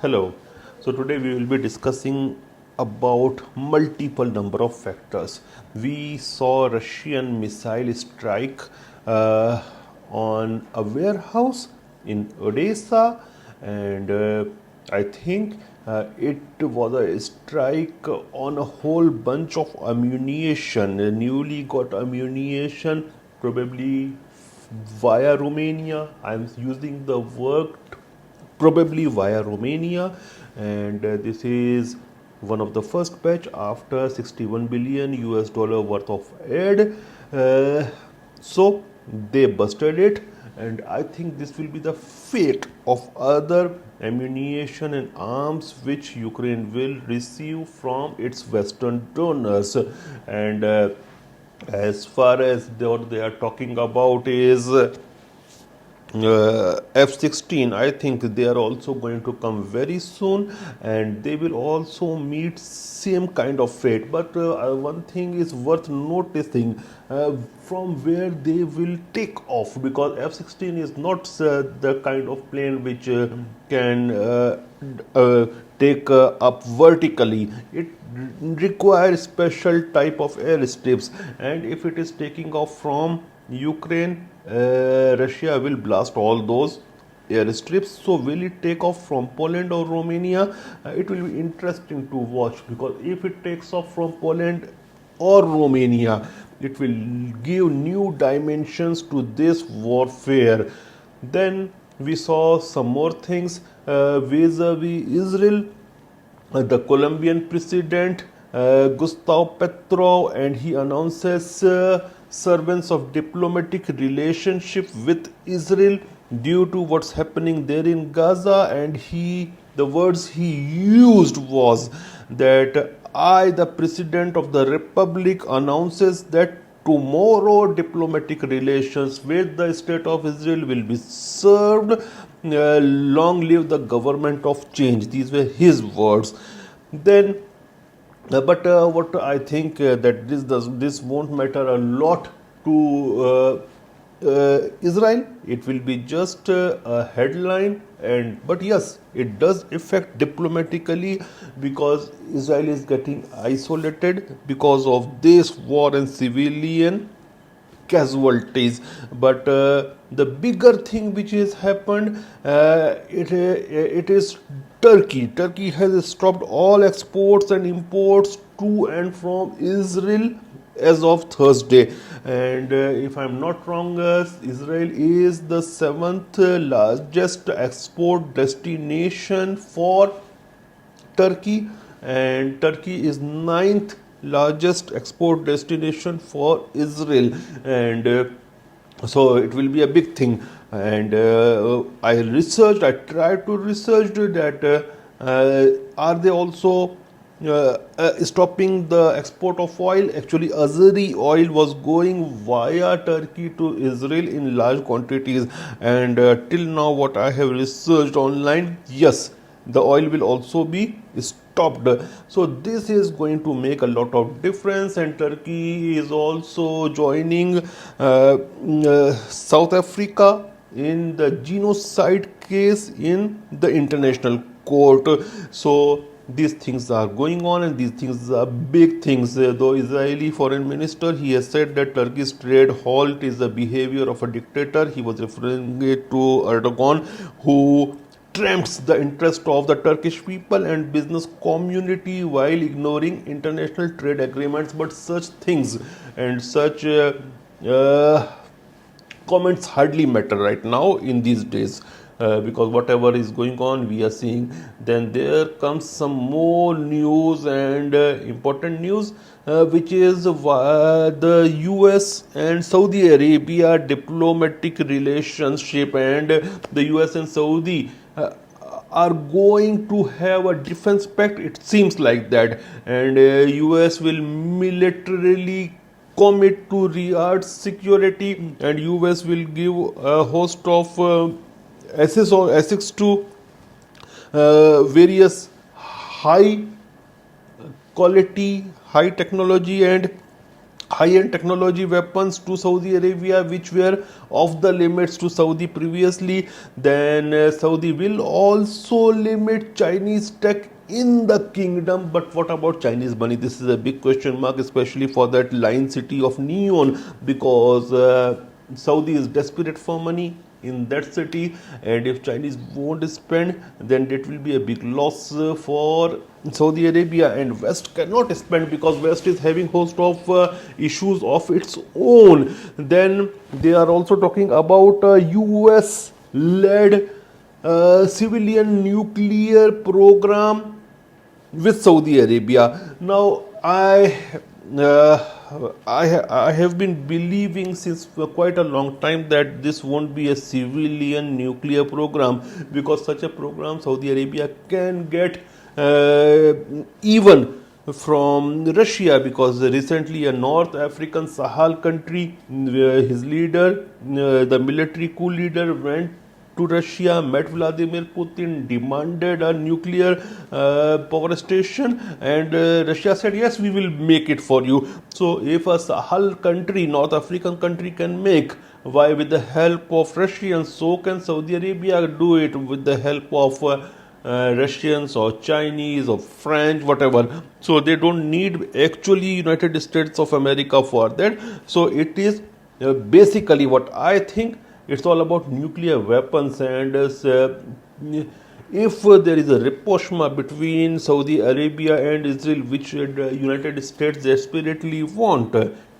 Hello. So today we will be discussing about multiple number of factors. We saw Russian missile strike uh, on a warehouse in Odessa, and I think it was a strike on a whole bunch of ammunition, newly got ammunition, probably via Romania. I'm using the word probably via Romania, and this is one of the first batch after 61 billion US dollar worth of aid. Uh, so they busted it, and I think this will be the fate of other ammunition and arms which Ukraine will receive from its Western donors. And as far as what they are talking about is F-16, I think they are also going to come very soon, and they will also meet same kind of fate. But one thing is worth noticing, from where they will take off, because F-16 is not the kind of plane which can take up vertically. It requires special type of airstrips, and if it is taking off from Ukraine, Russia will blast all those airstrips. So will it take off from Poland or Romania? It will be interesting to watch, because if it takes off from Poland or Romania, it will give new dimensions to this warfare. Then we saw some more things vis-a-vis Israel. The Colombian president Gustavo Petro, and he announces servants of diplomatic relationship with Israel due to what's happening there in Gaza. And the words he used was that I, the president of the republic, announces that tomorrow diplomatic relations with the state of Israel will be served. Long live the government of change. These were his words. Then but what I think that this won't matter a lot to Israel. It will be just a headline, and but yes, it does affect diplomatically, because Israel is getting isolated because of this war and civilian casualties. But the bigger thing which has happened, it is Turkey. Turkey has stopped all exports and imports to and from Israel as of Thursday. And if I'm not wrong, Israel is the seventh largest export destination for Turkey, and Turkey is ninth largest export destination for Israel. And so it will be a big thing. And I tried to research that are they also stopping the export of oil. Actually, Azeri oil was going via Turkey to Israel in large quantities, and till now what I have researched online, yes, the oil will also be stopped. So this is going to make a lot of difference, and Turkey is also joining South Africa in the genocide case in the international court. So these things are going on, and these things are big things. Though Israeli foreign minister, he has said that Turkey's trade halt is the behavior of a dictator. He was referring it to Erdogan, who tramps the interest of the Turkish people and business community while ignoring international trade agreements. But such things and such comments hardly matter right now in these days, because whatever is going on we are seeing. Then there comes some more news, and important news, which is the US and Saudi Arabia diplomatic relationship. And the US and Saudi are going to have a defense pact, it seems like that. And US will militarily commit to Riyadh's security, and US will give a host of assets to various high quality, high technology, and high-end technology weapons to Saudi Arabia, which were off the limits to Saudi previously. Then Saudi will also limit Chinese tech in the kingdom. But what about Chinese money? This is a big question mark, especially for that lion city of Neon, because Saudi is desperate for money in that city, and if Chinese won't spend, then it will be a big loss for Saudi Arabia. And West cannot spend because West is having host of issues of its own. Then they are also talking about US led civilian nuclear program with Saudi Arabia. Now, I have been believing since for quite a long time that this won't be a civilian nuclear program, because such a program Saudi Arabia can get even from Russia, because recently a North African Sahel country, his leader, the military coup leader, went to Russia, met Vladimir Putin, demanded a nuclear power station, and Russia said, yes, we will make it for you. So if a Sahel country, North African country can make, why with the help of Russians, so can Saudi Arabia do it with the help of Russians or Chinese or French, whatever. So they don't need actually United States of America for that. So it is basically what I think. It's all about nuclear weapons, and if there is a rapprochement between Saudi Arabia and Israel, which United States desperately want,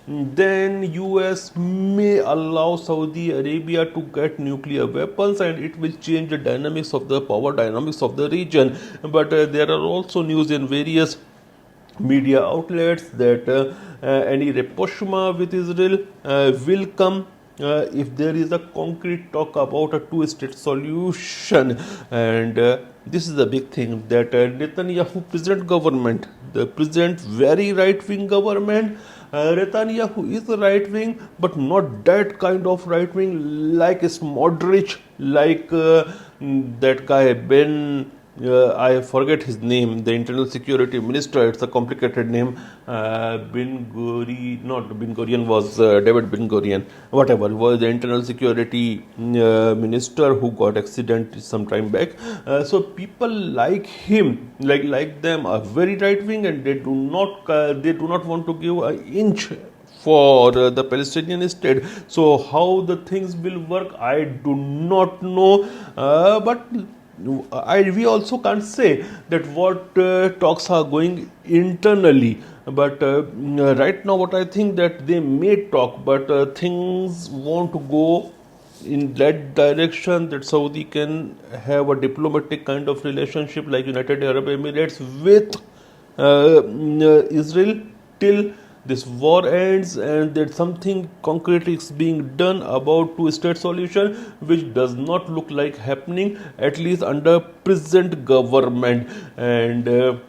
then US may allow Saudi Arabia to get nuclear weapons, and it will change the dynamics of the power dynamics of the region. But there are also news in various media outlets that any rapprochement with Israel will come if there is a concrete talk about a two-state solution. And this is the big thing, that Netanyahu present government, the present very right-wing government, Netanyahu is right-wing, but not that kind of right-wing like Smotrich, like that guy Ben, I forget his name, the internal security minister. It's a complicated name. Bin Gurion, not Bin Gurion, was David Bin Gurion, whatever, was the internal security minister who got accident some time back. So people like him, like them, are very right wing, and they do not want to give an inch for the Palestinian state. So how the things will work, I do not know, but we also can't say that what talks are going internally. But right now, what I think, that they may talk, but things won't go in that direction, that Saudi can have a diplomatic kind of relationship like United Arab Emirates with Israel till this war ends, and that something concrete is being done about two-state solution, which does not look like happening, at least under present government. And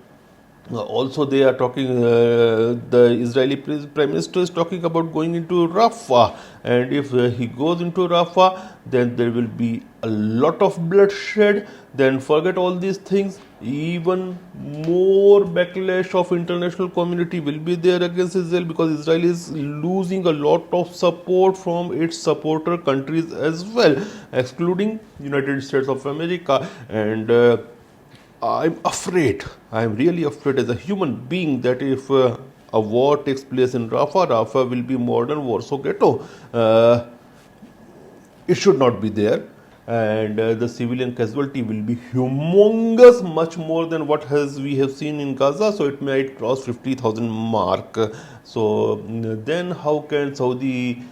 also they are talking, the Israeli prime minister is talking about going into Rafah, and if he goes into Rafah, then there will be a lot of bloodshed. Then forget all these things, even more backlash of international community will be there against Israel, because Israel is losing a lot of support from its supporter countries as well, excluding United States of America. And I'm afraid, I'm really afraid as a human being, that if a war takes place in Rafah, Rafah will be modern Warsaw ghetto. It should not be there, and the civilian casualty will be humongous, much more than what we have seen in Gaza. So it might cross 50,000 mark. So then how can Saudi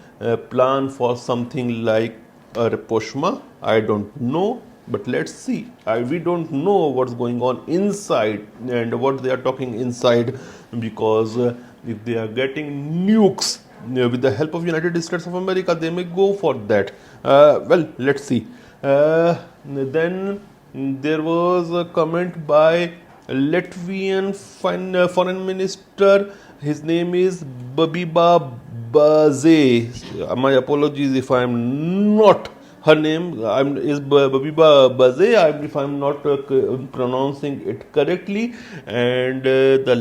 plan for something like a rapprochement? I don't know. But let's see. We don't know what's going on inside and what they are talking inside, because if they are getting nukes with the help of United States of America, they may go for that. Well, let's see. Then there was a comment by Latvian foreign minister. His name is Babiba Baze. My apologies if I am not. Her name is Babiba Baze, if I'm not pronouncing it correctly. And the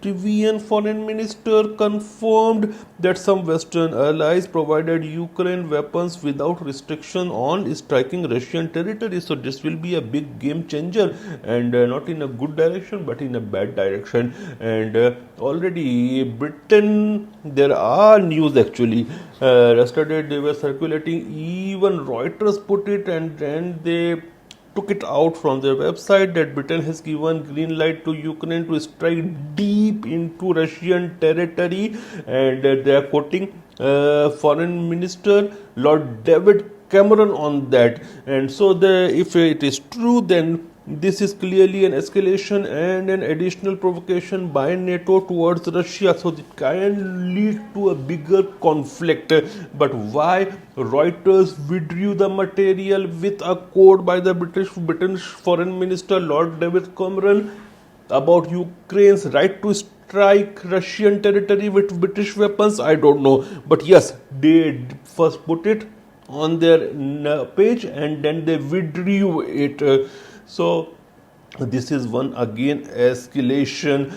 Latvian foreign minister confirmed that some Western allies provided Ukraine weapons without restriction on striking Russian territory. So this will be a big game changer, and not in a good direction but in a bad direction. And already Britain, there are news actually. Yesterday they were circulating, even Reuters put it, and then they took it out from their website that Britain has given green light to Ukraine to strike deep into Russian territory, and they are quoting Foreign Minister Lord David Cameron on that. And so, if it is true, then this is clearly an escalation and an additional provocation by NATO towards Russia. So it can lead to a bigger conflict. But why Reuters withdrew the material with a quote by the British Foreign Minister Lord David Cameron about Ukraine's right to strike Russian territory with British weapons, I don't know. But yes, they first put it on their page and then they withdrew it. So this is one again escalation.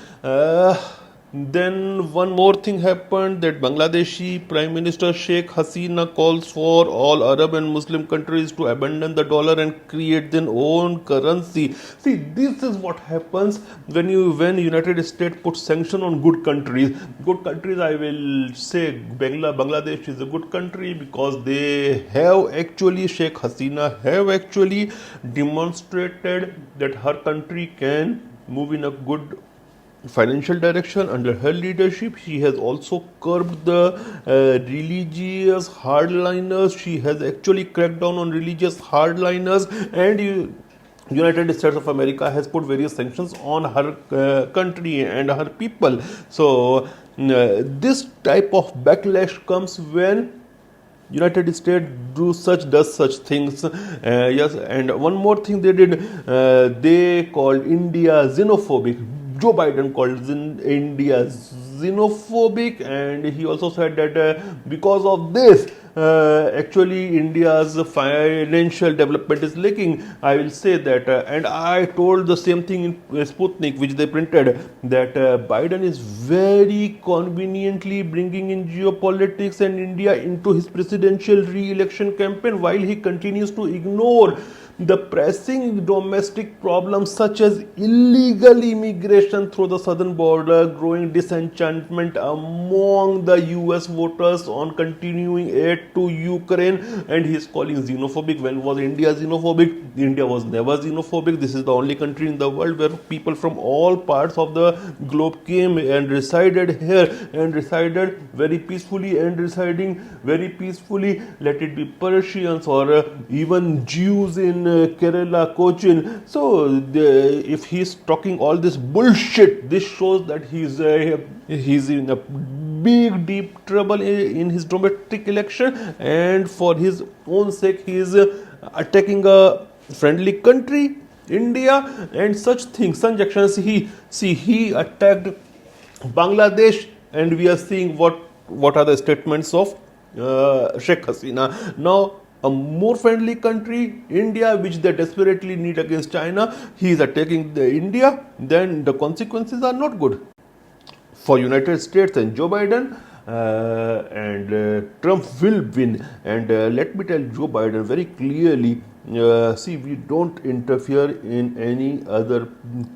Then one more thing happened, that Bangladeshi Prime Minister Sheikh Hasina calls for all Arab and Muslim countries to abandon the dollar and create their own currency. See, this is what happens when United States puts sanction on good countries. Good countries, I will say Bangladesh is a good country because they have actually, Sheikh Hasina have actually demonstrated that her country can move in a good financial direction under her leadership. She has also curbed the religious hardliners. She has actually cracked down on religious hardliners, and United States of America has put various sanctions on her country and her people. So this type of backlash comes when United States does such things. Yes, and one more thing they did, they called India xenophobic. Joe Biden called India xenophobic, and he also said that because of this, actually India's financial development is leaking. I will say that, and I told the same thing in Sputnik, which they printed, that Biden is very conveniently bringing in geopolitics and India into his presidential re-election campaign, while he continues to ignore the pressing domestic problems such as illegal immigration through the southern border, growing disenchantment among the US voters on continuing aid to Ukraine, and he is calling xenophobic. When was India xenophobic? India was never xenophobic. This is the only country in the world where people from all parts of the globe came and resided here, and resided very peacefully, and residing very peacefully. Let it be Persians or even Jews in Kerala, Cochin. So if he's talking all this bullshit, this shows that he's in a big deep trouble in his domestic election, and for his own sake he is attacking a friendly country, India, and such things. Such actions, he attacked Bangladesh, and we are seeing what are the statements of Sheikh Hasina. Now a more friendly country, India, which they desperately need against China, he is attacking India, then the consequences are not good for United States and Joe Biden. And Trump will win. And let me tell Joe Biden very clearly, see, we don't interfere in any other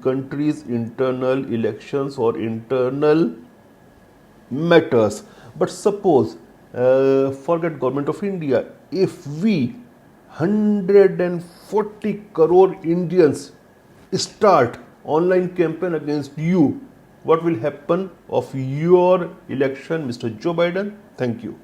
country's internal elections or internal matters. But suppose, forget government of India, if we 140 crore Indians start online campaign against you, what will happen of your election, Mr. Joe Biden? Thank you.